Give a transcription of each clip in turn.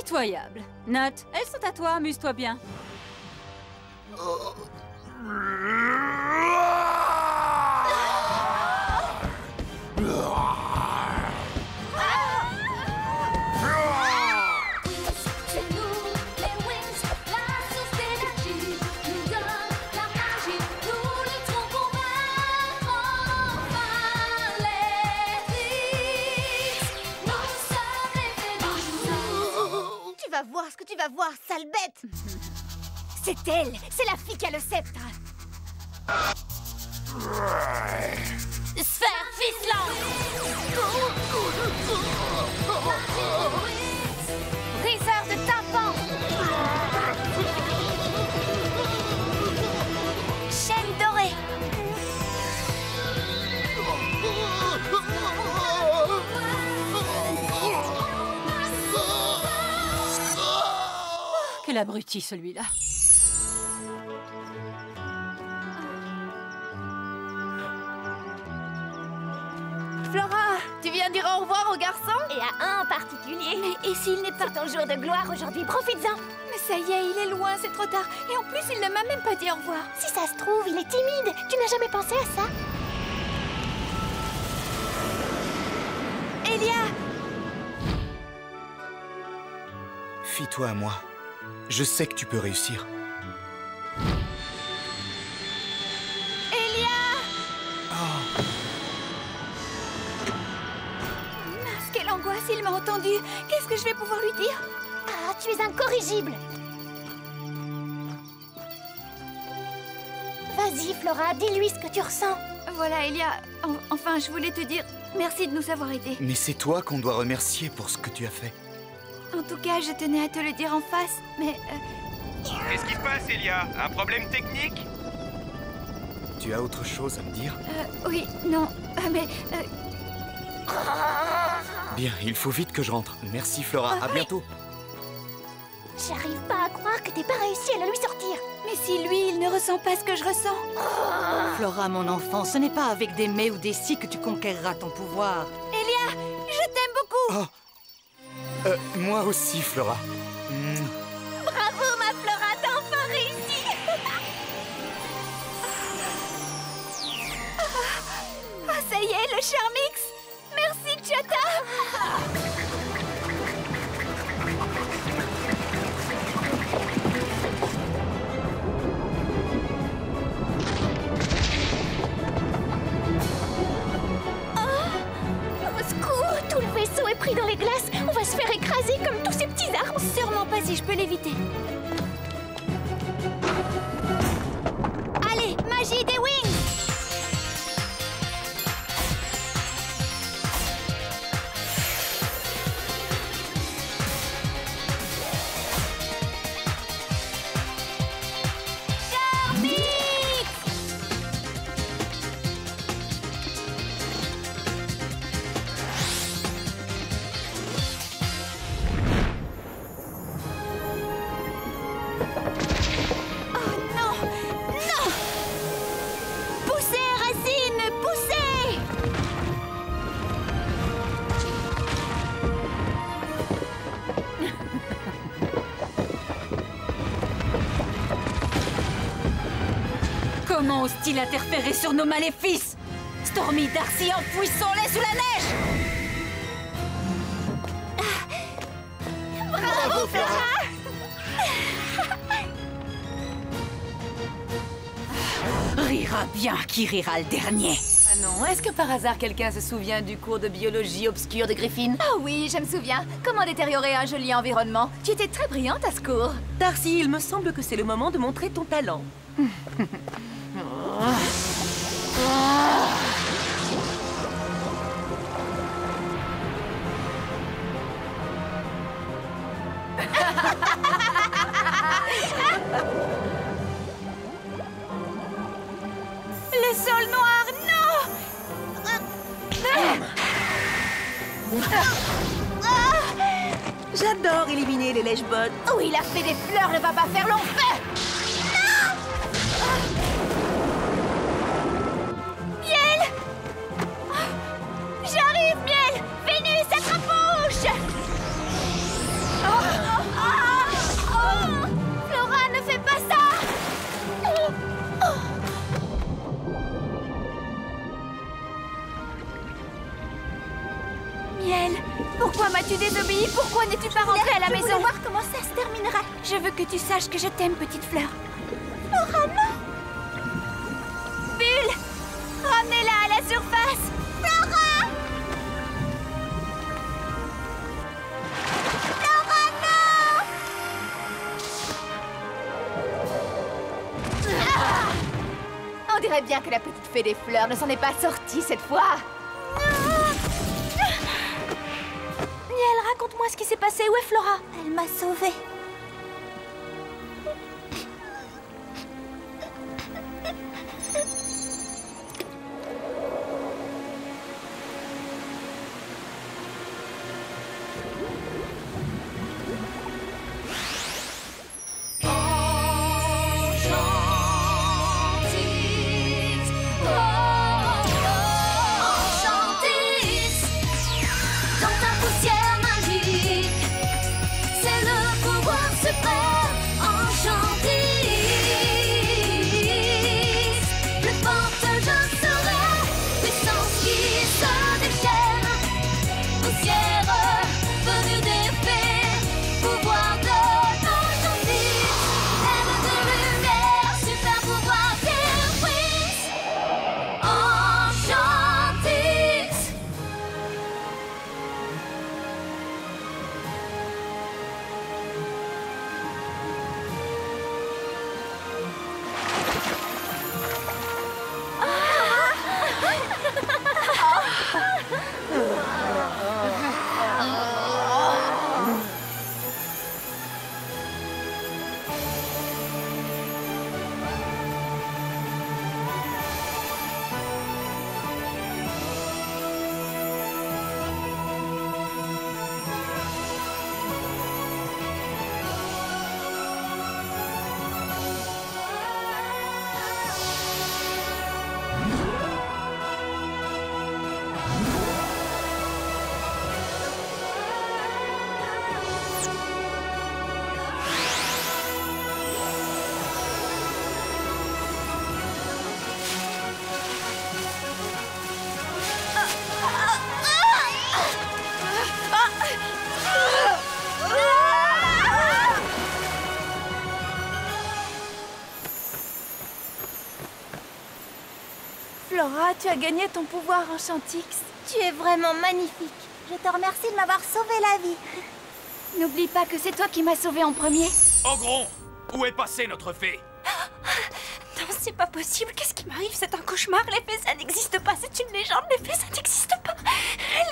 Pitoyable. Note, elles sont à toi, amuse-toi bien. Voir ce que tu vas voir, sale bête. C'est elle, c'est la fille qui a le sceptre. Sphère ficelante. Briseur de tympan. Chaîne dorée. Quel abruti, celui-là. Flora, tu viens dire au revoir aux garçons? Et à un en particulier. Mais et s'il n'est pas ton jour de gloire aujourd'hui, profites-en. Mais ça y est, il est loin, c'est trop tard. Et en plus, il ne m'a même pas dit au revoir. Si ça se trouve, il est timide. Tu n'as jamais pensé à ça? Elia! Fie-toi à moi. Je sais que tu peux réussir. Elia! Oh. Mince, quelle angoisse, il m'a entendu. Qu'est-ce que je vais pouvoir lui dire? Ah, tu es incorrigible. Vas-y, Flora, dis-lui ce que tu ressens. Voilà, Elia, enfin, je voulais te dire merci de nous avoir aidés. Mais c'est toi qu'on doit remercier pour ce que tu as fait. En tout cas, je tenais à te le dire en face, mais... Qu'est-ce qui se passe, Elia? Un problème technique? Tu as autre chose à me dire? Oui, non, mais... Bien, il faut vite que je rentre. Merci Flora, à bientôt. J'arrive pas à croire que t'aies pas réussi à le lui sortir. Mais si lui, il ne ressent pas ce que je ressens. Flora, mon enfant, ce n'est pas avec des mais ou des si que tu conquériras ton pouvoir. Elia, je t'aime beaucoup. Oh. Moi aussi, Flora. Bravo, ma Flora, t'as enfin réussi. Oh, ça y est, le Charmix. Merci, Chata. Au secours, tout le vaisseau est pris dans les glaces. On va se faire écraser comme tous ces petits arbres. Sûrement pas si je peux l'éviter. Allez, magie des wings! Comment ose-t-il interférer sur nos maléfices? Stormy, Darcy, enfouissons-les sous la neige! Bravo, Flora! Rira bien qui rira le dernier. Ah non, est-ce que par hasard quelqu'un se souvient du cours de biologie obscure de Griffin? Ah oui, je me souviens. Comment détériorer un joli environnement? Tu étais très brillante à ce cours. Darcy, il me semble que c'est le moment de montrer ton talent. Le sol noir, non! J'adore éliminer les lèche-bottes. Où il a fait des fleurs ne va pas faire long feu! Miel! J'arrive, Miel! Vénus, attrape-mouche! m'as-tu désobéi? Pourquoi n'es-tu pas rentrée à la maison? Je voulais voir comment ça se terminera. Je veux que tu saches que je t'aime, petite fleur. Flora, non! Bulle! Ramenez-la à la surface! Flora! Flora, non! On dirait bien que la petite fée des fleurs ne s'en est pas sortie cette fois. Niel, raconte-moi ce qui s'est passé. Où est Flora? Elle m'a sauvée. Flora, tu as gagné ton pouvoir Enchantix. Tu es vraiment magnifique. Je te remercie de m'avoir sauvé la vie. N'oublie pas que c'est toi qui m'as sauvée en premier. Ogron, où est passée notre fée? Non, c'est pas possible. Qu'est-ce qui m'arrive? C'est un cauchemar. Les fées, ça n'existe pas. C'est une légende. Les fées, ça n'existe pas.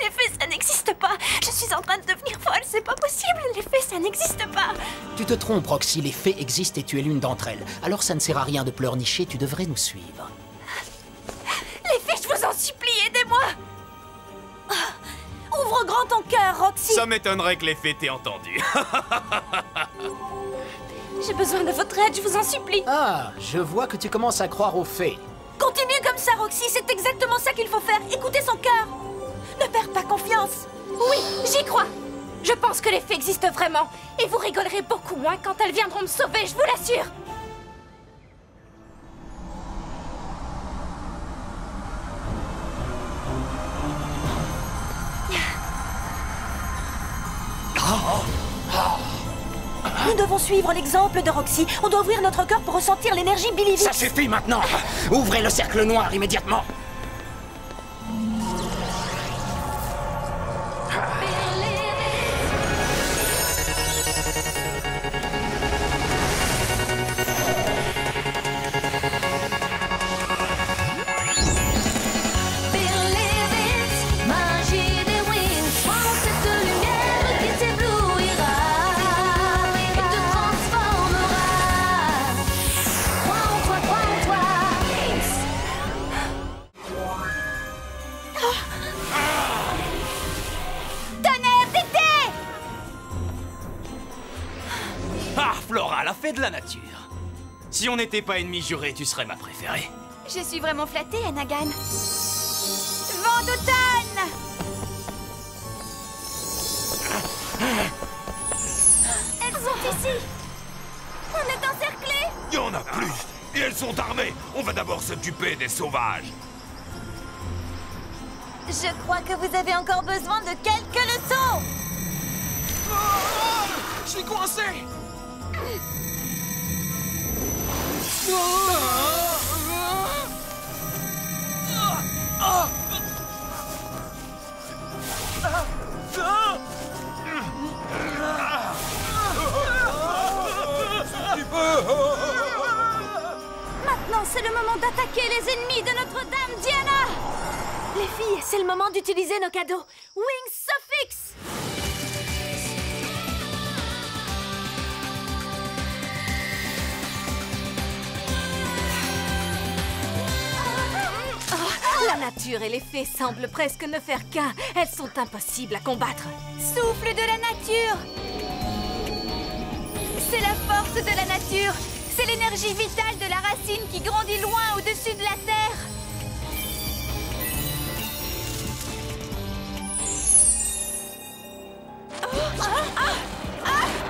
Les fées, ça n'existe pas. Je suis en train de devenir folle. C'est pas possible. Les fées, ça n'existe pas. Tu te trompes, Roxy. Les fées existent et tu es l'une d'entre elles. Alors ça ne sert à rien de pleurnicher. Tu devrais nous suivre. Les fées, je vous en supplie, aidez-moi. Ouvre grand ton cœur, Roxy. Ça m'étonnerait que les fées t'aient entendu. J'ai besoin de votre aide, je vous en supplie. Ah, je vois que tu commences à croire aux fées. Continue comme ça, Roxy. C'est exactement ça qu'il faut faire. Écoutez son cœur. Ne perds pas confiance. Oui, j'y crois. Je pense que les fées existent vraiment. Et vous rigolerez beaucoup moins quand elles viendront me sauver, je vous l'assure. Nous devons suivre l'exemple de Roxy. On doit ouvrir notre cœur pour ressentir l'énergie Billy. Ça suffit maintenant. Ouvrez le cercle noir immédiatement. Flora, la fée de la nature. Si on n'était pas ennemis jurés, tu serais ma préférée. Je suis vraiment flattée, Anagan. Vent d'automne! Elles sont ici! On est encerclés! Il y en a plus! Et elles sont armées! On va d'abord s'occuper des sauvages! Je crois que vous avez encore besoin de quelques leçons! suis coincé. Maintenant, c'est le moment d'attaquer les ennemis de Notre-Dame Diana. Les filles, c'est le moment d'utiliser nos cadeaux. Wings Suffix. Oh, la nature et les fées semblent presque ne faire qu'un. Elles sont impossibles à combattre. Souffle de la nature! C'est la force de la nature! C'est l'énergie vitale de la racine qui grandit loin au-dessus de la terre!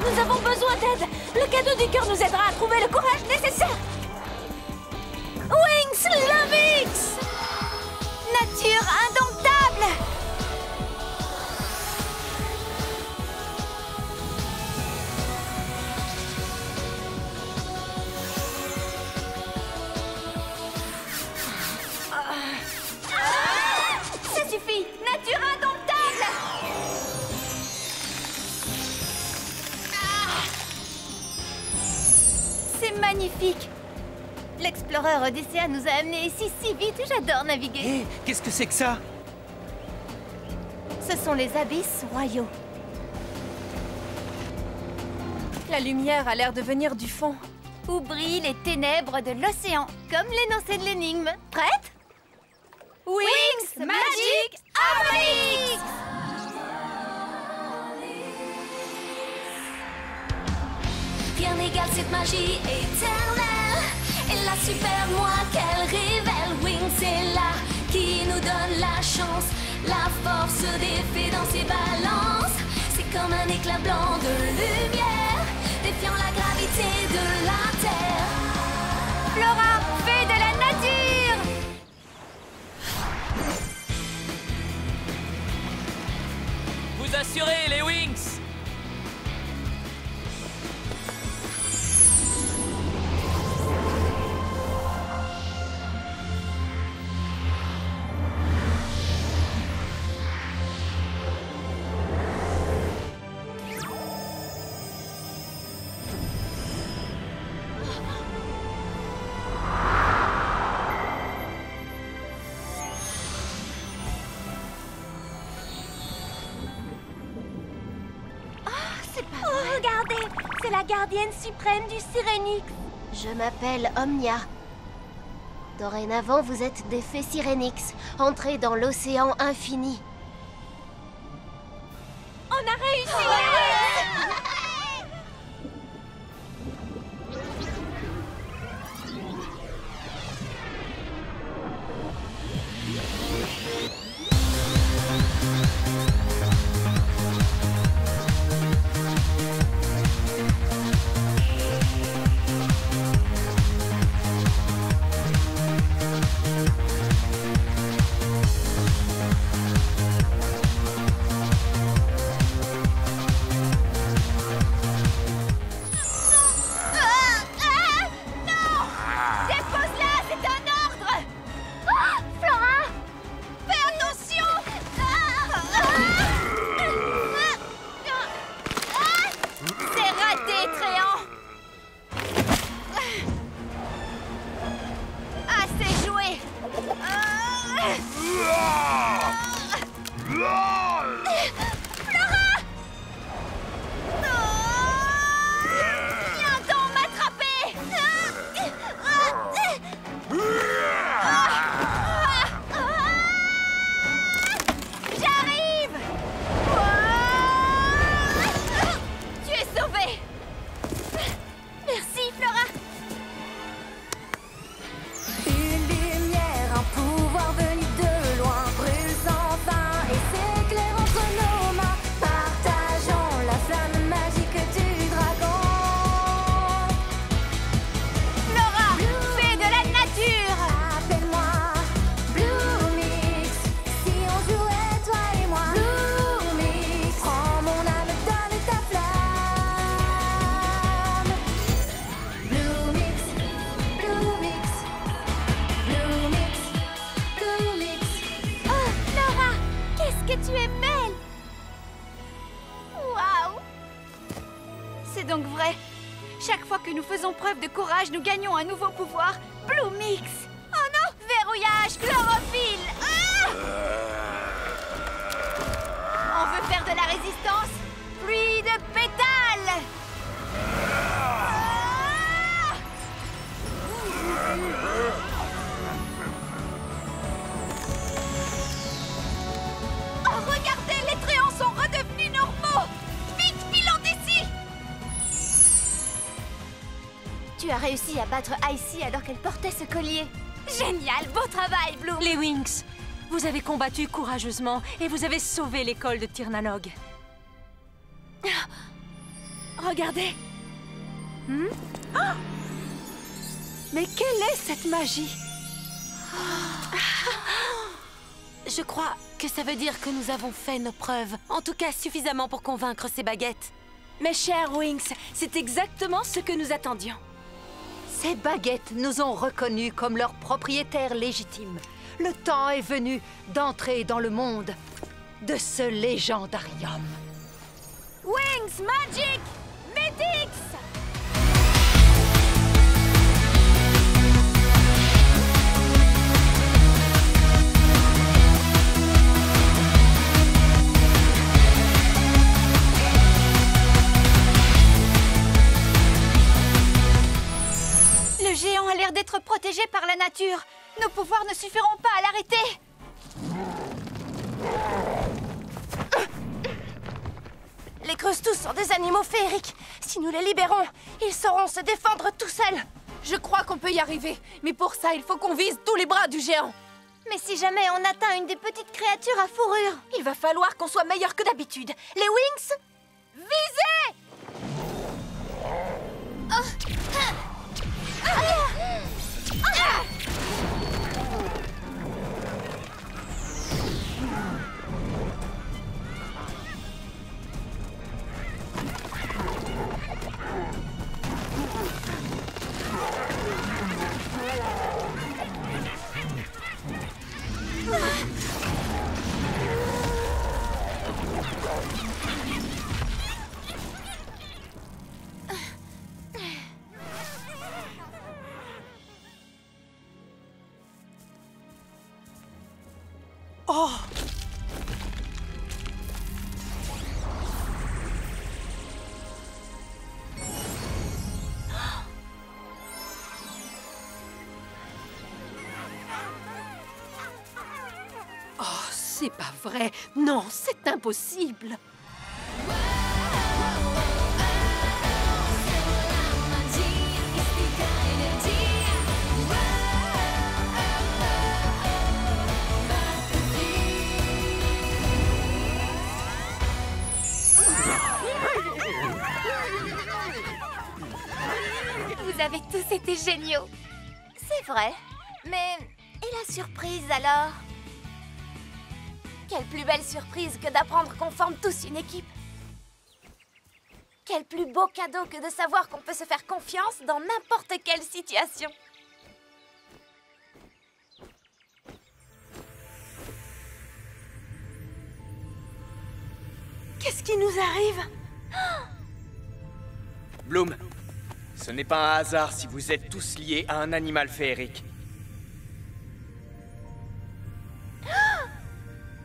Nous avons besoin d'aide. Le cadeau du cœur nous aidera à trouver le courage nécessaire. Wings Lovix! Nature indomptable! Ça suffit! Nature indomptable! C'est magnifique! L'explorer Odyssea nous a amenés ici si vite, j'adore naviguer. Hé, qu'est-ce que c'est que ça? Ce sont les abysses royaux. La lumière a l'air de venir du fond. Où brillent les ténèbres de l'océan, comme l'énoncé de l'énigme. Prête? Wings Magic Harmonix! Rien n'égale cette magie éternelle et la super moi qu'elle révèle. Wings, c'est là qui nous donne la chance, la force des fées dans ses balances. C'est comme un éclat blanc de lumière, défiant la gravité de la terre. Flora, fée de la nature! Vous assurez, les Wings! Regardez, c'est la gardienne suprême du Sirénix. Je m'appelle Omnia. Dorénavant, vous êtes des fées Sirénix, entrées dans l'océan infini. On a réussi! Sauvé! C'est donc vrai. Chaque fois que nous faisons preuve de courage, nous gagnons un nouveau pouvoir, Bloomix. Oh non! Verrouillage, chlorophylle. Ah! On veut faire de la résistance? Pluie de pétales. Ah! Oh, regardez, les tréants sont redevenus normaux. Vite, filons d'ici. Tu as réussi à battre Icy alors qu'elle portait ce collier. Génial, beau travail, Bloom. Les Winx, vous avez combattu courageusement et vous avez sauvé l'école de Tirnanog. Regardez. Oh! Mais quelle est cette magie? Je crois que ça veut dire que nous avons fait nos preuves. En tout cas, suffisamment pour convaincre ces baguettes. Mes chers Winx, c'est exactement ce que nous attendions. Ces baguettes nous ont reconnus comme leurs propriétaires légitimes. Le temps est venu d'entrer dans le monde de ce légendarium. Wings Magic Medix. Le géant a l'air d'être protégé par la nature. Nos pouvoirs ne suffiront pas à l'arrêter. Les Creusetoos sont des animaux féeriques. Si nous les libérons, ils sauront se défendre tout seuls. Je crois qu'on peut y arriver, mais pour ça, il faut qu'on vise tous les bras du géant. Mais si jamais on atteint une des petites créatures à fourrure, Il va falloir qu'on soit meilleur que d'habitude. Les Wings, visez! C'est pas vrai. Non, c'est impossible. Vous avez tous été géniaux. c'est vrai. Mais et la surprise alors? Quelle plus belle surprise que d'apprendre qu'on forme tous une équipe. Quel plus beau cadeau que de savoir qu'on peut se faire confiance dans n'importe quelle situation. Qu'est-ce qui nous arrive? Bloom, ce n'est pas un hasard si vous êtes tous liés à un animal féerique.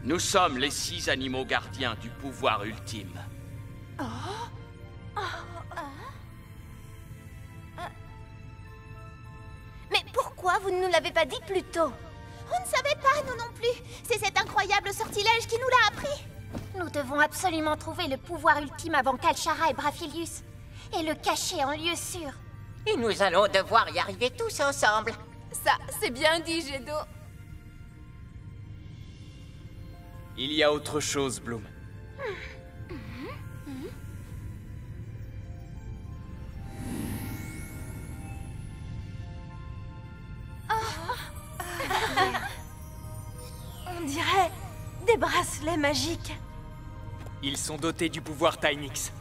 Nous sommes les 6 animaux gardiens du pouvoir ultime. Mais pourquoi vous ne nous l'avez pas dit plus tôt? On ne savait pas, nous non plus. C'est cet incroyable sortilège qui nous l'a appris. Nous devons absolument trouver le pouvoir ultime avant Kalshara et Brafilius. Et le cacher en lieu sûr. Et nous allons devoir y arriver tous ensemble. Ça, c'est bien dit, Jet d'eau. Il y a autre chose, Bloom. On dirait des bracelets magiques. Ils sont dotés du pouvoir Tynix.